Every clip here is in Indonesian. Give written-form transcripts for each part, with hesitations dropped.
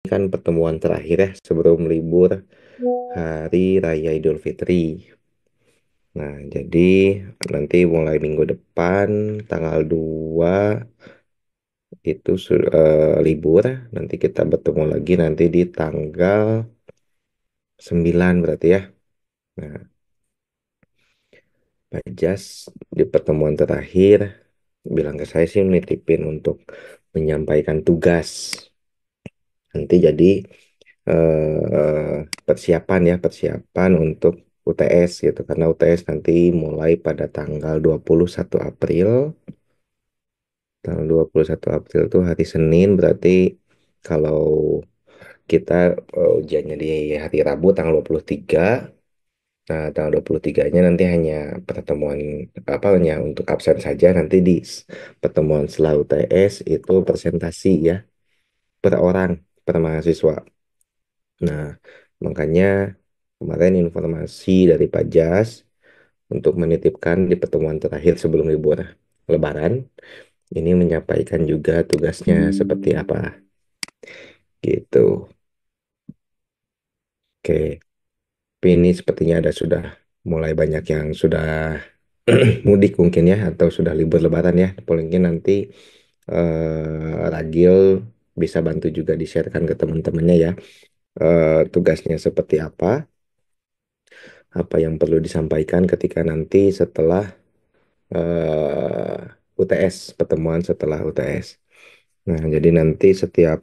kan pertemuan terakhir ya sebelum libur Hari Raya Idul Fitri. Nah, jadi nanti mulai minggu depan tanggal 2 itu libur. Nanti kita bertemu lagi nanti di tanggal 9 berarti ya. Nah, Pak Jas di pertemuan terakhir bilang ke saya sih nitipin untuk menyampaikan tugas. Nanti jadi persiapan ya, persiapan untuk UTS gitu. Karena UTS nanti mulai pada tanggal 21 April. Tanggal 21 April itu hari Senin, berarti kalau kita ujiannya di hari Rabu tanggal 23. Nah, tanggal 23-nya nanti hanya pertemuan apa hanya untuk absen saja. Nanti di pertemuan setelah UTS itu presentasi ya per orang, per mahasiswa. Nah, makanya kemarin informasi dari Pak Jas untuk menitipkan di pertemuan terakhir sebelum libur Lebaran, ini menyampaikan juga tugasnya seperti apa, gitu. Oke, tapi ini sepertinya ada sudah mulai banyak yang sudah mudik mungkin ya, atau sudah libur Lebaran ya. Mungkin nanti Ragil bisa bantu juga di-sharekan ke teman-temannya ya, tugasnya seperti apa yang perlu disampaikan ketika nanti setelah UTS, pertemuan setelah UTS. Nah, jadi nanti setiap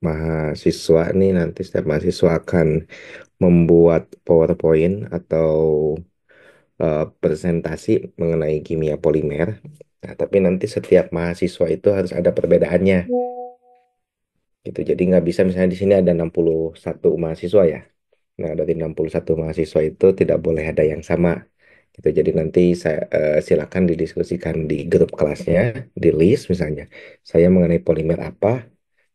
mahasiswa akan membuat PowerPoint atau presentasi mengenai kimia polimer. Nah, tapi nanti setiap mahasiswa itu harus ada perbedaannya gitu. Jadi nggak bisa misalnya di sini ada 61 mahasiswa ya. Nah, dari 61 mahasiswa itu tidak boleh ada yang sama gitu. Jadi nanti saya silakan didiskusikan di grup kelasnya, di list misalnya. Saya mengenai polimer apa,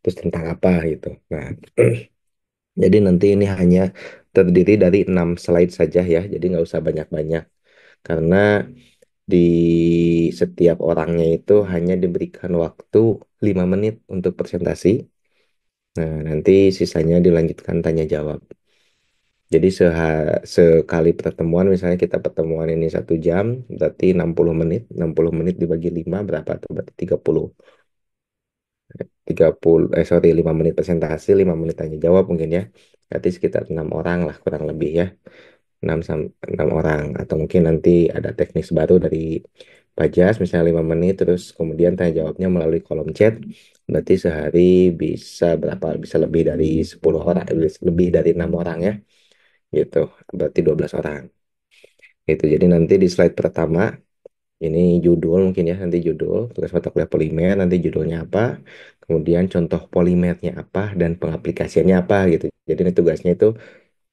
terus tentang apa gitu. Nah, jadi nanti ini hanya terdiri dari 6 slide saja ya. Jadi nggak usah banyak-banyak karena di setiap orangnya itu hanya diberikan waktu 5 menit untuk presentasi. Nah, nanti sisanya dilanjutkan tanya jawab. Jadi sekali pertemuan, misalnya kita pertemuan ini 1 jam, berarti 60 menit. 60 menit dibagi 5 berapa tuh? Berarti 30. 5 menit presentasi, 5 menit tanya jawab mungkin ya. Berarti sekitar 6 orang lah kurang lebih ya. 6 orang. Atau mungkin nanti ada teknis baru dari Pajas, misalnya 5 menit, terus kemudian tanya jawabnya melalui kolom chat. Berarti sehari bisa berapa? Bisa lebih dari 10 orang, lebih dari 6 orang ya. Gitu. Berarti 12 orang. Itu jadi nanti di slide pertama ini judul mungkin ya, nanti judul tugas mata kuliah polimer, nanti judulnya apa, kemudian contoh polimernya apa dan pengaplikasiannya apa gitu. Jadi ini tugasnya itu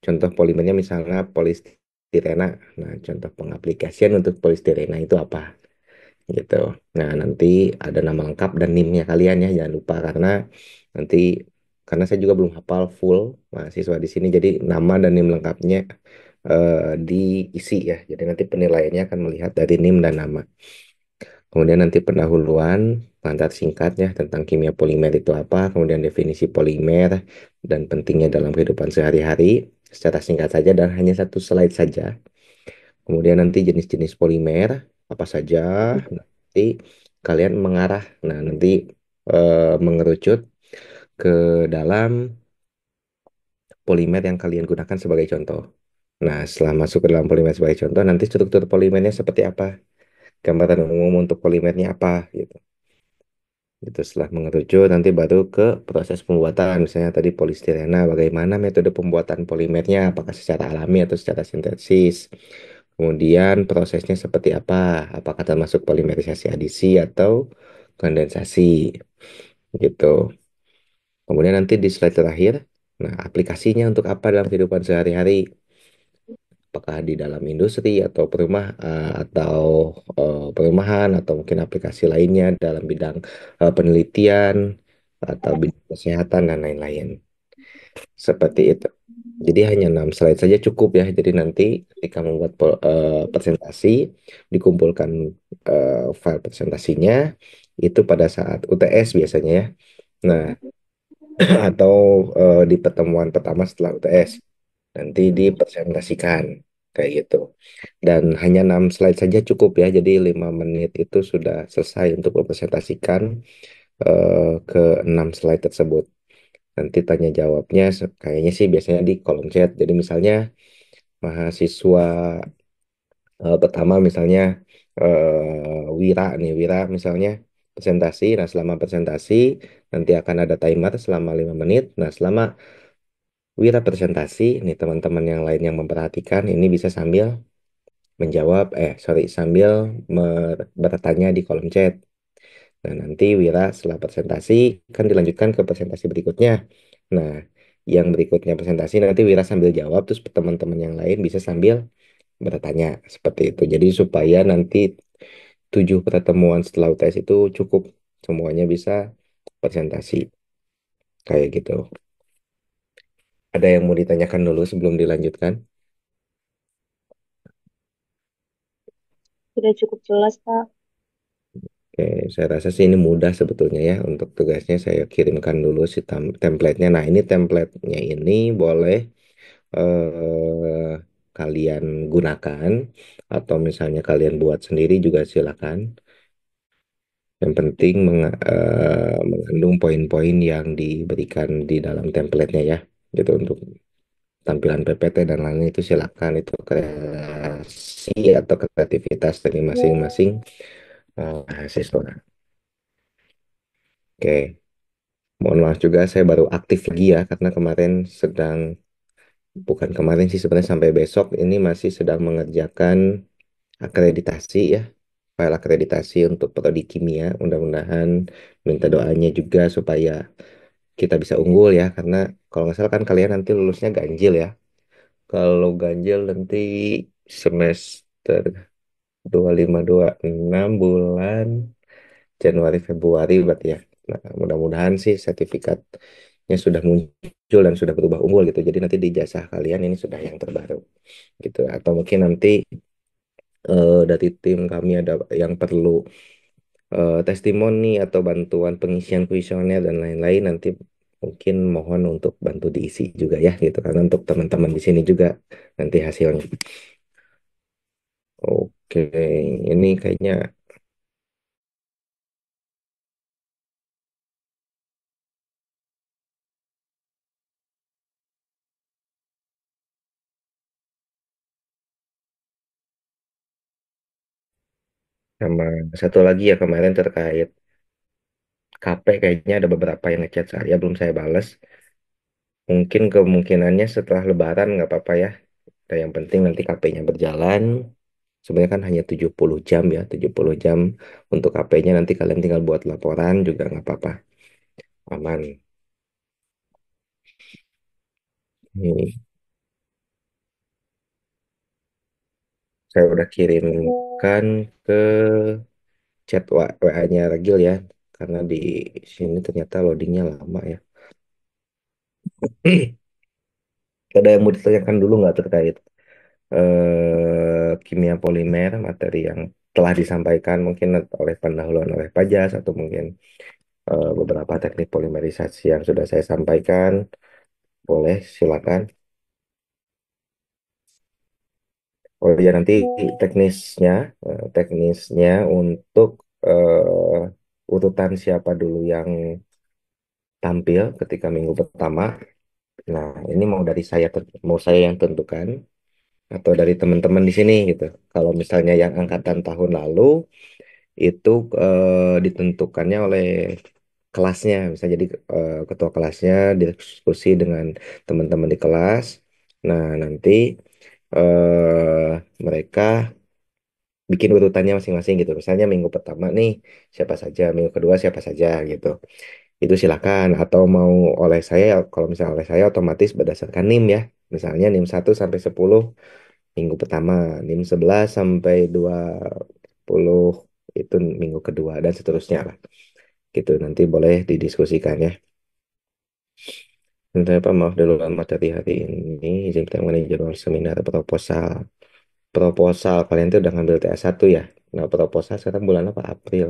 contoh polimernya misalnya polistirena. Nah, contoh pengaplikasian untuk polistirena itu apa gitu. Nah, nanti ada nama lengkap dan NIM-nya kalian ya, jangan lupa nanti karena saya juga belum hafal full mahasiswa di sini, jadi nama dan NIM lengkapnya diisi ya. Jadi nanti penilaiannya akan melihat dari NIM dan nama. Kemudian nanti pendahuluan, pengantar singkat ya tentang kimia polimer itu apa, kemudian definisi polimer dan pentingnya dalam kehidupan sehari-hari secara singkat saja dan hanya 1 slide saja. Kemudian nanti jenis-jenis polimer apa saja, nanti kalian mengarah, nah nanti mengerucut ke dalam polimer yang kalian gunakan sebagai contoh. Nah, setelah masuk ke dalam polimer sebagai contoh, nanti struktur polimernya seperti apa, gambaran umum untuk polimernya apa gitu. Itu setelah mengerucut nanti baru ke proses pembuatan. Misalnya tadi polistirena, bagaimana metode pembuatan polimernya, apakah secara alami atau secara sintesis. Kemudian prosesnya seperti apa, apakah termasuk polimerisasi adisi atau kondensasi gitu. Kemudian nanti di slide terakhir, nah aplikasinya untuk apa dalam kehidupan sehari-hari, apakah di dalam industri atau perumahan atau mungkin aplikasi lainnya dalam bidang penelitian atau bidang kesehatan dan lain-lain. Seperti itu. Jadi hanya 6 slide saja cukup ya. Jadi nanti ketika membuat presentasi, dikumpulkan file presentasinya itu pada saat UTS biasanya ya. Nah, atau di pertemuan pertama setelah UTS nanti dipresentasikan kayak gitu. Dan hanya 6 slide saja cukup ya. Jadi 5 menit itu sudah selesai untuk mempresentasikan ke 6 slide tersebut. Nanti tanya jawabnya kayaknya sih biasanya di kolom chat. Jadi misalnya mahasiswa pertama misalnya Wira nih, Wira misalnya presentasi. Nah, selama presentasi nanti akan ada timer selama 5 menit. Nah, selama Wira presentasi, nih teman-teman yang lain yang memperhatikan ini bisa sambil menjawab, sorry, sambil bertanya di kolom chat. Nah, nanti Wira setelah presentasi kan dilanjutkan ke presentasi berikutnya. Nah, yang berikutnya presentasi nanti Wira sambil jawab, terus teman-teman yang lain bisa sambil bertanya seperti itu. Jadi supaya nanti 7 pertemuan setelah UTS itu cukup semuanya bisa presentasi kayak gitu. Ada yang mau ditanyakan dulu sebelum dilanjutkan? Sudah cukup jelas, Kak. Oke, saya rasa sih ini mudah sebetulnya ya. Untuk tugasnya saya kirimkan dulu si template-nya. Nah, ini template-nya ini boleh kalian gunakan atau misalnya kalian buat sendiri juga silakan. Yang penting mengandung poin-poin yang diberikan di dalam template-nya ya. Gitu untuk tampilan PPT dan lain itu silakan itu kreasi atau kreativitas dari masing-masing mahasiswa. Oke. Mohon maaf juga saya baru aktif lagi ya karena kemarin sedang, bukan kemarin sih sebenarnya sampai besok ini masih sedang mengerjakan akreditasi ya. File akreditasi untuk prodi kimia. Mudah-mudahan minta doanya juga supaya kita bisa unggul ya karena kalau nggak salah kan kalian nanti lulusnya ganjil ya. Kalau ganjil nanti semester 2526 bulan Januari Februari berarti ya. Nah, mudah-mudahan sih sertifikatnya sudah muncul dan sudah berubah unggul gitu. Jadi nanti di jasa kalian ini sudah yang terbaru gitu. Atau mungkin nanti dari tim kami ada yang perlu testimoni atau bantuan pengisian kuesioner dan lain-lain nanti mungkin mohon untuk bantu diisi juga ya gitu karena untuk teman-teman di sini juga nanti hasilnya. Oke, ini kayaknya sama satu lagi ya kemarin terkait KP kayaknya ada beberapa yang ngechat saya belum saya bales. Mungkin kemungkinannya setelah Lebaran nggak apa-apa ya. Nah, yang penting nanti KP-nya berjalan. Sebenarnya kan hanya 70 jam ya, 70 jam untuk KP-nya nanti kalian tinggal buat laporan juga nggak apa-apa. Aman. Ini saya udah kirimkan ke chat WA-nya Ragil ya. Karena di sini ternyata loadingnya lama ya. Ada yang mau ditanyakan dulu nggak terkait kimia polimer, materi yang telah disampaikan mungkin oleh pendahuluan oleh Pajas atau mungkin beberapa teknik polimerisasi yang sudah saya sampaikan, boleh silakan. Oh ya nanti teknisnya, teknisnya untuk urutan siapa dulu yang tampil ketika minggu pertama. Nah, ini mau dari saya, mau saya yang tentukan atau dari teman-teman di sini gitu. Kalau misalnya yang angkatan tahun lalu itu ditentukannya oleh kelasnya, bisa jadi ketua kelasnya diskusi dengan teman-teman di kelas. Nah, nanti mereka bikin urutannya masing-masing gitu. Misalnya minggu pertama nih siapa saja, minggu kedua siapa saja gitu. Itu silakan atau mau oleh saya, kalau misalnya oleh saya otomatis berdasarkan NIM ya. Misalnya NIM 1 sampai 10 minggu pertama, NIM 11 sampai 20 itu minggu kedua dan seterusnya lah. Gitu nanti boleh didiskusikan ya. Minta apa maaf dulu materi hari ini izin kita mengenai jadwal seminar proposal. Proposal kalian tuh udah ngambil TA 1 ya. Nah, proposal sekarang bulan apa? April.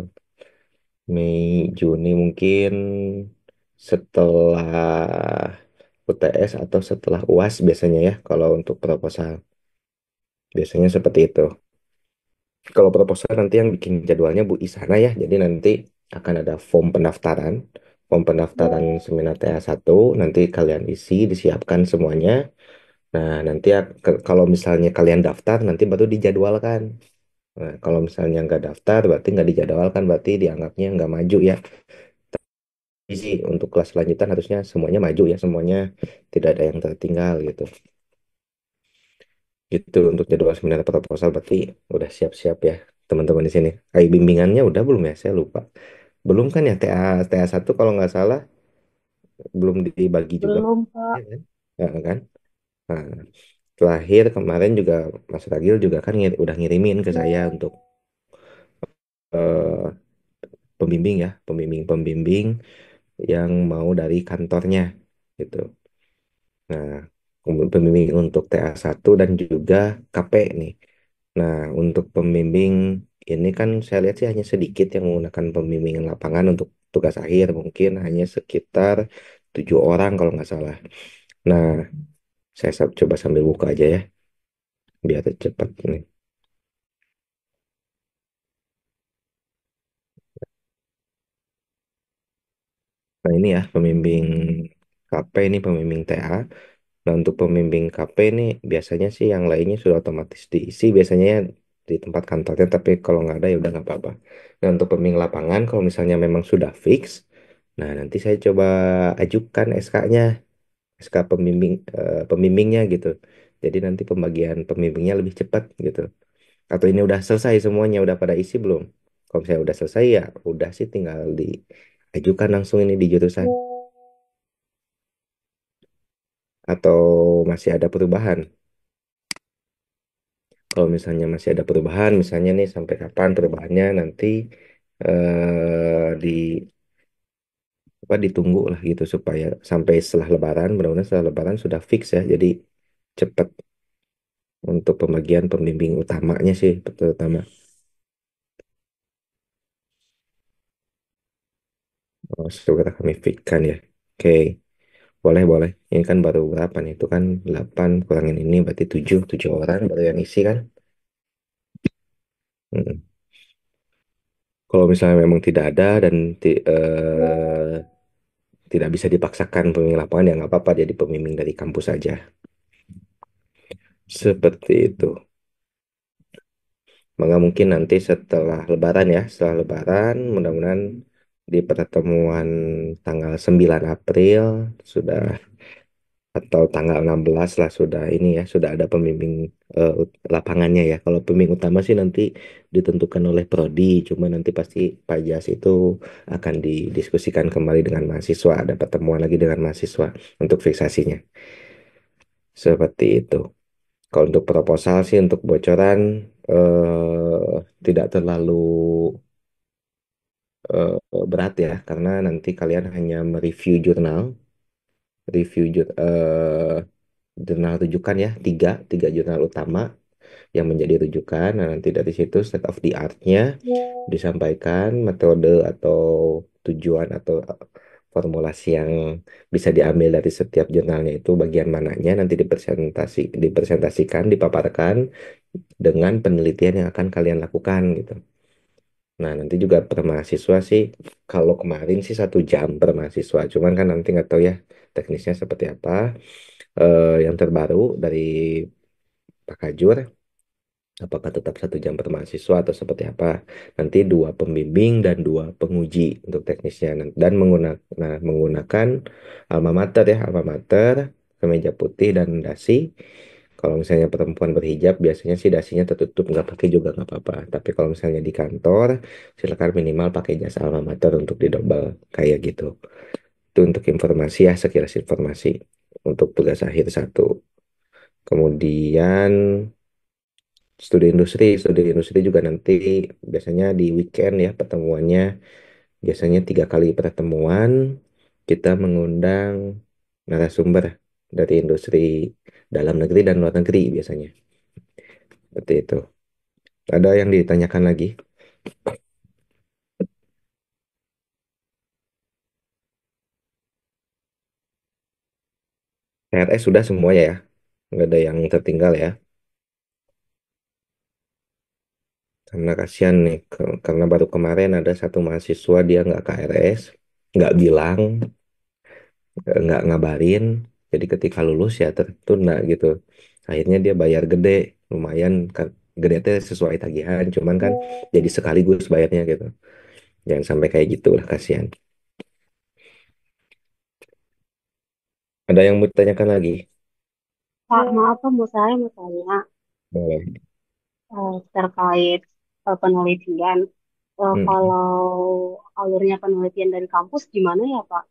Mei, Juni mungkin setelah UTS atau setelah UAS biasanya ya kalau untuk proposal. Biasanya seperti itu. Kalau proposal nanti yang bikin jadwalnya Bu Isana ya. Jadi nanti akan ada form pendaftaran. Form pendaftaran seminar TA1 nanti kalian isi, disiapkan semuanya. Nah, nanti kalau misalnya kalian daftar, nanti baru dijadwalkan. Nah, kalau misalnya nggak daftar, berarti nggak dijadwalkan, berarti dianggapnya nggak maju ya. Tapi sih, untuk kelas selanjutan harusnya semuanya maju ya, semuanya tidak ada yang tertinggal gitu. Gitu untuk jadwal seminar proposal, berarti udah siap-siap ya teman-teman di sini. Kayak bimbingannya udah belum ya? Saya lupa. Belum kan ya TA1 kalau nggak salah belum dibagi juga. Belum, Iya Kak. kan? Ya, kan? Nah, terakhir kemarin juga Mas Ragil juga kan udah ngirimin ke saya untuk eh, pembimbing ya, pembimbing-pembimbing yang mau dari kantornya gitu. Nah, pembimbing untuk TA1 dan juga KP nih. Nah, untuk pembimbing ini kan saya lihat sih hanya sedikit yang menggunakan pembimbingan lapangan untuk tugas akhir, mungkin hanya sekitar 7 orang kalau nggak salah. Nah, saya coba sambil buka aja ya, biar cepat nih. Nah, ini ya pembimbing KP ini pembimbing TA. Nah, untuk pembimbing KP ini biasanya sih yang lainnya sudah otomatis diisi biasanya ya di tempat kantornya, tapi kalau nggak ada ya udah nggak apa-apa. Nah, untuk pembimbing lapangan kalau misalnya memang sudah fix, nah nanti saya coba ajukan SK-nya, SK pembimbingnya gitu. Jadi nanti pembagian pembimbingnya lebih cepat gitu. Atau ini udah selesai semuanya, udah pada isi belum? Kalau saya udah selesai ya udah sih tinggal diajukan langsung ini di jurusan. Atau masih ada perubahan? Kalau misalnya masih ada perubahan, misalnya nih sampai kapan perubahannya nanti di apa ditunggu lah gitu supaya sampai setelah Lebaran, benar-benar setelah Lebaran sudah fix ya. Jadi cepat untuk pembagian pembimbing utamanya sih, terutama. Oh, segera kami fixkan ya. Oke, boleh boleh. Ini kan baru berapa nih? Itu kan 8 kurangin ini berarti 7 orang baru yang isi kan. Mm. Kalau misalnya memang tidak ada dan tidak bisa dipaksakan pembimbing lapangan ya nggak apa-apa jadi pembimbing dari kampus saja. Seperti itu. Maka mungkin nanti setelah Lebaran ya, setelah Lebaran mudah-mudahan di pertemuan tanggal 9 April sudah atau tanggal 16 lah sudah ini ya, sudah ada pembimbing lapangannya ya. Kalau pembimbing utama sih nanti ditentukan oleh prodi, cuma nanti pasti Pak Jas itu akan didiskusikan kembali dengan mahasiswa, ada pertemuan lagi dengan mahasiswa untuk fiksasinya. Seperti itu. Kalau untuk proposal sih untuk bocoran tidak terlalu berat ya, karena nanti kalian hanya mereview jurnal, jurnal rujukan ya, tiga jurnal utama yang menjadi rujukan. Nah, nanti dari situ state of the art-nya disampaikan, metode atau tujuan atau formulasi yang bisa diambil dari setiap jurnalnya itu bagian mananya nanti dipresentasikan, dipaparkan dengan penelitian yang akan kalian lakukan gitu. Nah, nanti juga per mahasiswa sih, kalau kemarin sih 1 jam per mahasiswa, cuman kan nanti nggak tahu ya teknisnya seperti apa. Yang terbaru dari Pak Kajur, apakah tetap 1 jam per mahasiswa atau seperti apa? Nanti 2 pembimbing dan 2 penguji untuk teknisnya, dan menggunakan alma mater ya, alma mater, kemeja putih dan dasi. Kalau misalnya perempuan berhijab, biasanya sih dasinya tertutup, nggak pakai juga nggak apa-apa. Tapi kalau misalnya di kantor, silakan minimal pakai jas alma mater untuk didobel kayak gitu. Itu untuk informasi ya, sekilas informasi untuk tugas akhir satu. Kemudian studi industri juga nanti biasanya di weekend ya pertemuannya. Biasanya 3 kali pertemuan kita mengundang narasumber dari industri dalam negeri dan luar negeri biasanya. Seperti itu. Ada yang ditanyakan lagi? KRS sudah semua ya, nggak ada yang tertinggal ya. Karena kasihan nih, karena baru kemarin ada satu mahasiswa dia nggak KRS, nggak bilang, nggak ngabarin. Jadi ketika lulus ya tertunda gitu. Akhirnya dia bayar gede, lumayan kan, gede teh sesuai tagihan, cuman kan jadi sekaligus bayarnya gitu. Jangan sampai kayak gitu lah, kasihan. Ada yang mau ditanyakan lagi? Pak, maaf Pak, mau tanya Boleh. terkait penelitian. Hmm. Kalau alurnya penelitian dari kampus gimana ya Pak?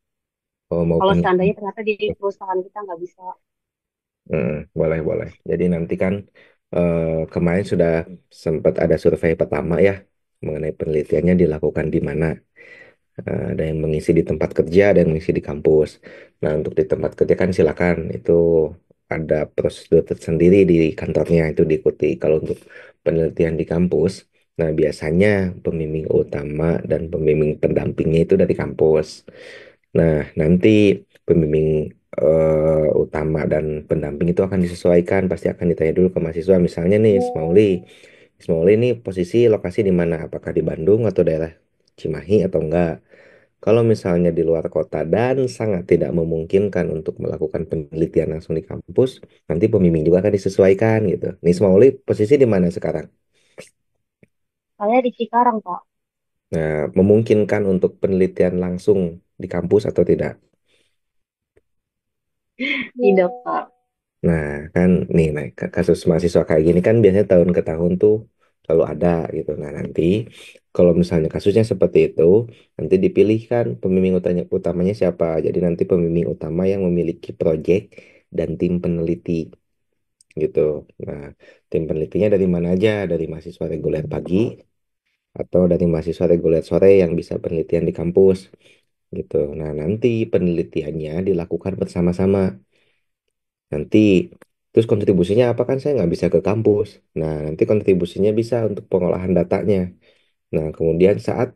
Oh, mau Kalau penelitian. seandainya ternyata di perusahaan kita nggak bisa. Boleh, boleh. Jadi nanti kan kemarin sudah sempat ada survei pertama ya mengenai penelitiannya dilakukan di mana. Ada yang mengisi di tempat kerja, ada yang mengisi di kampus. Nah, untuk di tempat kerja kan silakan itu ada prosedur tersendiri di kantornya itu diikuti. Kalau untuk penelitian di kampus, nah biasanya pembimbing utama dan pembimbing pendampingnya itu dari kampus. Nah, nanti pembimbing utama dan pendamping itu akan disesuaikan, pasti akan ditanya dulu ke mahasiswa. Misalnya nih, Ismauli. Ismauli ini posisi lokasi di mana? Apakah di Bandung atau daerah Cimahi atau enggak? Kalau misalnya di luar kota dan sangat tidak memungkinkan untuk melakukan penelitian langsung di kampus, nanti pembimbing juga akan disesuaikan gitu. Nih, Ismauli posisi di mana sekarang? Saya di Cikarang Pak. Nah, memungkinkan untuk penelitian langsung di kampus atau tidak? Tidak Pak. Nah, kan nih, nah, kasus mahasiswa kayak gini kan biasanya tahun ke tahun tuh selalu ada gitu. Nah, nanti kalau misalnya kasusnya seperti itu, nanti dipilihkan pembimbing utamanya siapa. Jadi nanti pembimbing utama yang memiliki proyek dan tim peneliti gitu. Nah, tim penelitinya dari mana aja? Dari mahasiswa reguler pagi atau dari mahasiswa reguler sore yang bisa penelitian di kampus gitu. Nah, nanti penelitiannya dilakukan bersama-sama. Nanti terus kontribusinya apa kan saya nggak bisa ke kampus. Nah, nanti kontribusinya bisa untuk pengolahan datanya. Nah, kemudian saat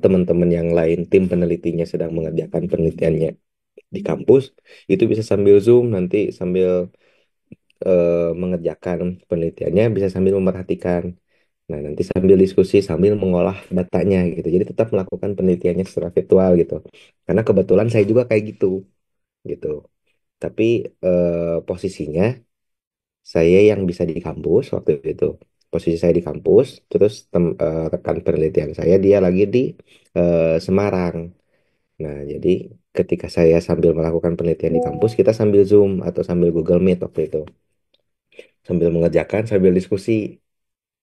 teman-teman yang lain tim penelitinya sedang mengerjakan penelitiannya di kampus, itu bisa sambil Zoom nanti sambil mengerjakan penelitiannya bisa sambil memerhatikan. Nah, nanti sambil diskusi sambil mengolah datanya gitu. Jadi tetap melakukan penelitiannya secara virtual gitu. Karena kebetulan saya juga kayak gitu gitu. Tapi posisinya saya yang bisa di kampus waktu itu. Posisi saya di kampus, terus rekan penelitian saya dia lagi di Semarang. Nah, jadi ketika saya sambil melakukan penelitian di kampus, kita sambil Zoom atau sambil Google Meet waktu itu. Sambil mengerjakan, sambil diskusi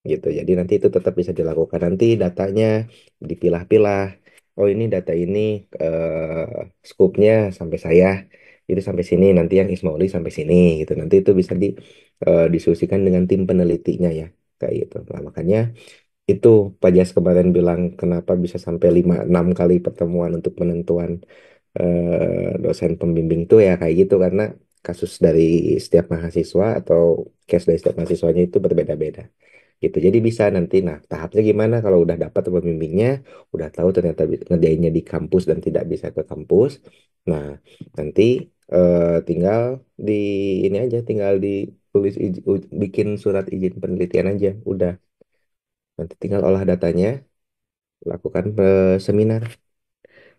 gitu. Jadi nanti itu tetap bisa dilakukan. Nanti datanya dipilah-pilah. Oh, ini data ini scope-nya sampai saya itu sampai sini. Nanti yang Ismaili sampai sini gitu. Nanti itu bisa diskusikan dengan tim penelitinya ya kayak gitu. Nah, makanya itu Pak Jas kemarin bilang kenapa bisa sampai 5-6 kali pertemuan untuk penentuan dosen pembimbing tuh ya kayak gitu karena kasus dari setiap mahasiswa atau case dari setiap mahasiswanya itu berbeda-beda gitu. Jadi bisa nanti, nah tahapnya gimana kalau udah dapat pembimbingnya, udah tahu ternyata ngerjainnya di kampus dan tidak bisa ke kampus. Nah, nanti tinggal di ini aja, tinggal ditulis bikin surat izin penelitian aja, udah. Nanti tinggal olah datanya, lakukan seminar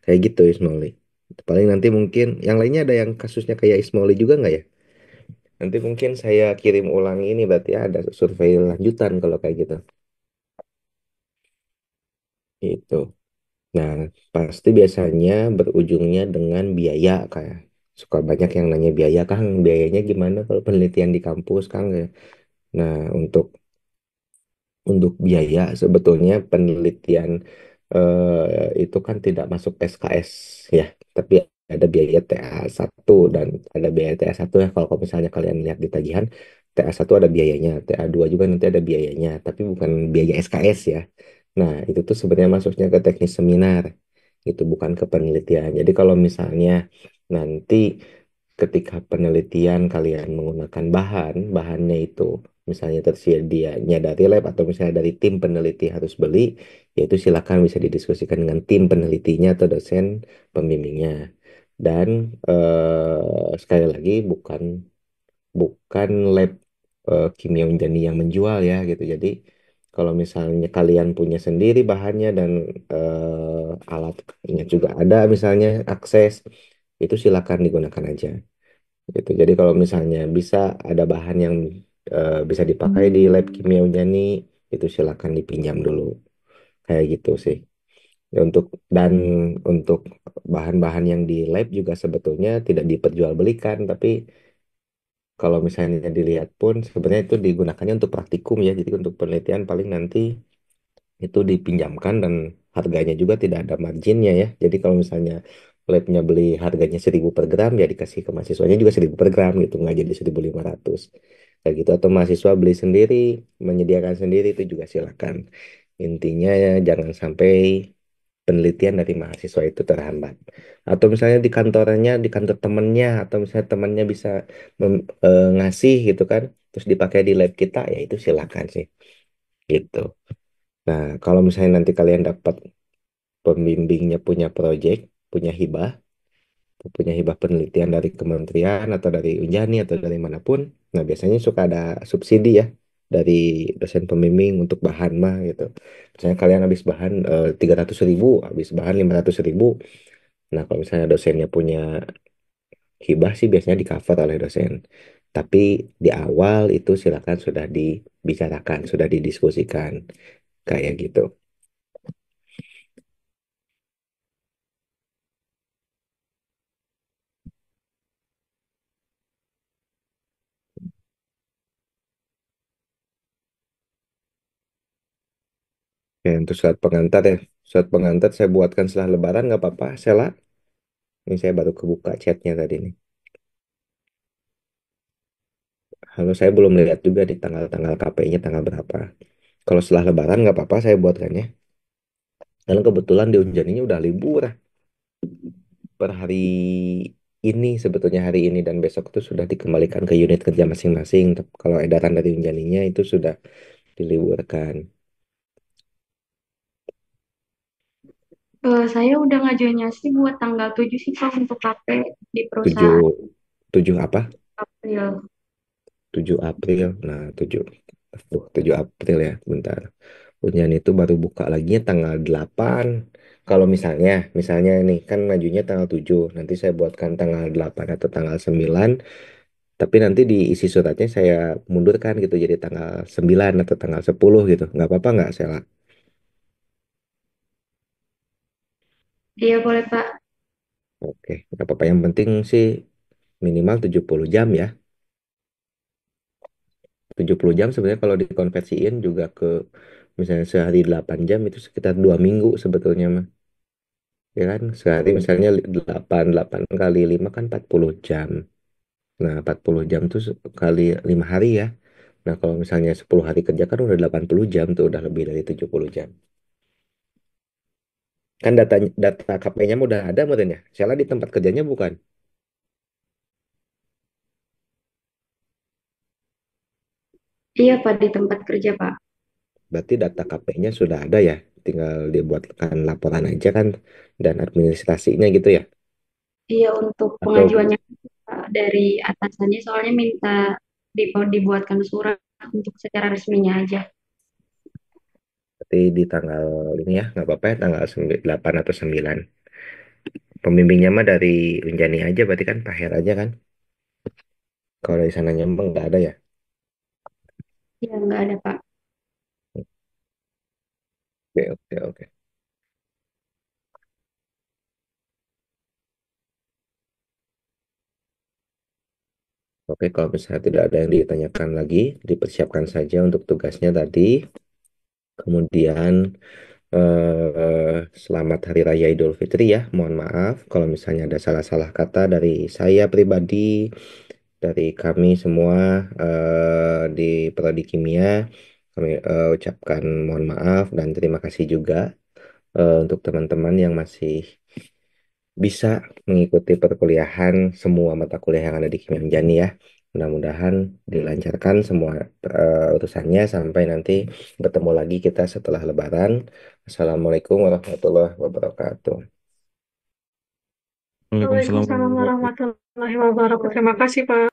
kayak gitu Ismaili. Paling nanti mungkin yang lainnya ada yang kasusnya kayak Ismaili juga nggak ya? Nanti mungkin saya kirim ulang ini berarti ada survei lanjutan kalau kayak gitu. Itu. Nah, pasti biasanya berujungnya dengan biaya kayak suka banyak yang nanya biaya Kang, biayanya gimana kalau penelitian di kampus Kang ya. Nah, untuk biaya sebetulnya penelitian itu kan tidak masuk SKS ya, tapi ada biaya TA1 dan ada biaya TA1 ya kalau misalnya kalian lihat di tagihan TA1 ada biayanya, TA2 juga nanti ada biayanya, tapi bukan biaya SKS ya. Nah, itu tuh sebenarnya masuknya ke teknis seminar. Itu bukan ke penelitian. Jadi kalau misalnya nanti ketika penelitian kalian menggunakan bahannya itu misalnya tersedianya dari lab atau misalnya dari tim peneliti harus beli, yaitu silakan bisa didiskusikan dengan tim penelitinya atau dosen pembimbingnya. Dan sekali lagi bukan bukan lab kimia urjani yang menjual ya gitu. Jadi kalau misalnya kalian punya sendiri bahannya dan alatnya juga ada misalnya akses, itu silakan digunakan aja gitu. Jadi kalau misalnya bisa ada bahan yang bisa dipakai di lab kimia urjani, itu silakan dipinjam dulu kayak gitu sih. Ya, untuk bahan-bahan yang di lab juga sebetulnya tidak diperjualbelikan, tapi kalau misalnya dilihat pun sebenarnya itu digunakannya untuk praktikum ya. Jadi untuk penelitian paling nanti itu dipinjamkan dan harganya juga tidak ada marginnya ya. Jadi kalau misalnya labnya beli harganya 1.000 per gram ya dikasih ke mahasiswanya juga 1.000 per gram gitu, nggak jadi 1.500 kayak gitu. Atau mahasiswa beli sendiri, menyediakan sendiri itu juga silakan. Intinya ya jangan sampai penelitian dari mahasiswa itu terhambat. Atau misalnya di kantornya, di kantor temennya, atau misalnya temannya bisa ngasih gitu kan, terus dipakai di lab kita, ya itu silakan sih, gitu. Nah, kalau misalnya nanti kalian dapat pembimbingnya punya project, punya hibah, punya hibah penelitian dari kementerian atau dari Unjani atau dari manapun, nah biasanya suka ada subsidi ya dari dosen pembimbing untuk bahan mah gitu. Misalnya kalian habis bahan 300.000, habis bahan 500.000. Nah, kalau misalnya dosennya punya hibah sih biasanya di cover oleh dosen. Tapi di awal itu silakan sudah dibicarakan, sudah didiskusikan kayak gitu. Ya, untuk surat pengantar ya. Surat pengantar saya buatkan setelah Lebaran nggak apa-apa, Sela. Ini saya baru kebuka chatnya tadi nih. Halo, saya belum lihat juga di tanggal-tanggal KP-nya tanggal berapa. Kalau setelah Lebaran nggak apa-apa, saya buatkan ya. Karena kebetulan di Unjaninya udah libur per hari ini, sebetulnya hari ini dan besok itu sudah dikembalikan ke unit kerja masing-masing. Kalau edaran dari Unjaninya itu sudah diliburkan. Saya udah ngajuinnya sih buat tanggal 7 sih Pak untuk KP di tujuh perusahaan tujuh apa? April. 7 April. Nah, 7 April ya, bentar. Unyan itu baru buka lagi tanggal 8. Kalau misalnya nih kan majunya tanggal 7, nanti saya buatkan tanggal 8 atau tanggal 9, tapi nanti di isi suratnya saya mundurkan gitu jadi tanggal 9 atau tanggal 10 gitu. Nggak apa-apa nggak, Sela? Iya boleh Pak. Oke, nggak apa-apa. Yang penting sih minimal 70 jam ya. 70 jam sebenarnya kalau dikonversiin juga ke misalnya sehari 8 jam itu sekitar 2 minggu sebetulnya mah. Ya kan, sehari misalnya 8 kali 5 kan 40 jam. Nah, 40 jam tuh kali 5 hari ya. Nah, kalau misalnya 10 hari kerja kan udah 80 jam tuh, udah lebih dari 70 jam. Kan data KP-nya udah ada modelnya. Salah di tempat kerjanya bukan. Iya Pak di tempat kerja Pak. Berarti data KP-nya sudah ada ya. Tinggal dibuatkan laporan aja kan dan administrasinya gitu ya. Iya untuk Atau pengajuannya Pak, dari atasannya soalnya minta dibuatkan surat untuk secara resminya aja. berarti di tanggal ini ya, nggak apa-apa ya, tanggal 8 atau 9. Pembimbingnya mah dari Unjani aja berarti kan Pak Her aja kan. Kalau dari sananya emang nggak ada ya. Iya nggak ada Pak. Oke, oke, oke. Oke, kalau misalnya tidak ada yang ditanyakan lagi, dipersiapkan saja untuk tugasnya tadi. Kemudian, selamat Hari Raya Idul Fitri ya. Mohon maaf kalau misalnya ada salah-salah kata dari saya pribadi, dari kami semua di Prodi Kimia. Kami ucapkan mohon maaf dan terima kasih juga untuk teman-teman yang masih bisa mengikuti perkuliahan semua mata kuliah yang ada di Kimia Anjani ya. Mudah-mudahan dilancarkan semua urusannya sampai nanti bertemu lagi kita setelah Lebaran. Assalamualaikum warahmatullahi wabarakatuh. Waalaikumsalam warahmatullahi wabarakatuh. warahmatullahi wabarakatuh. Terima kasih, Pak.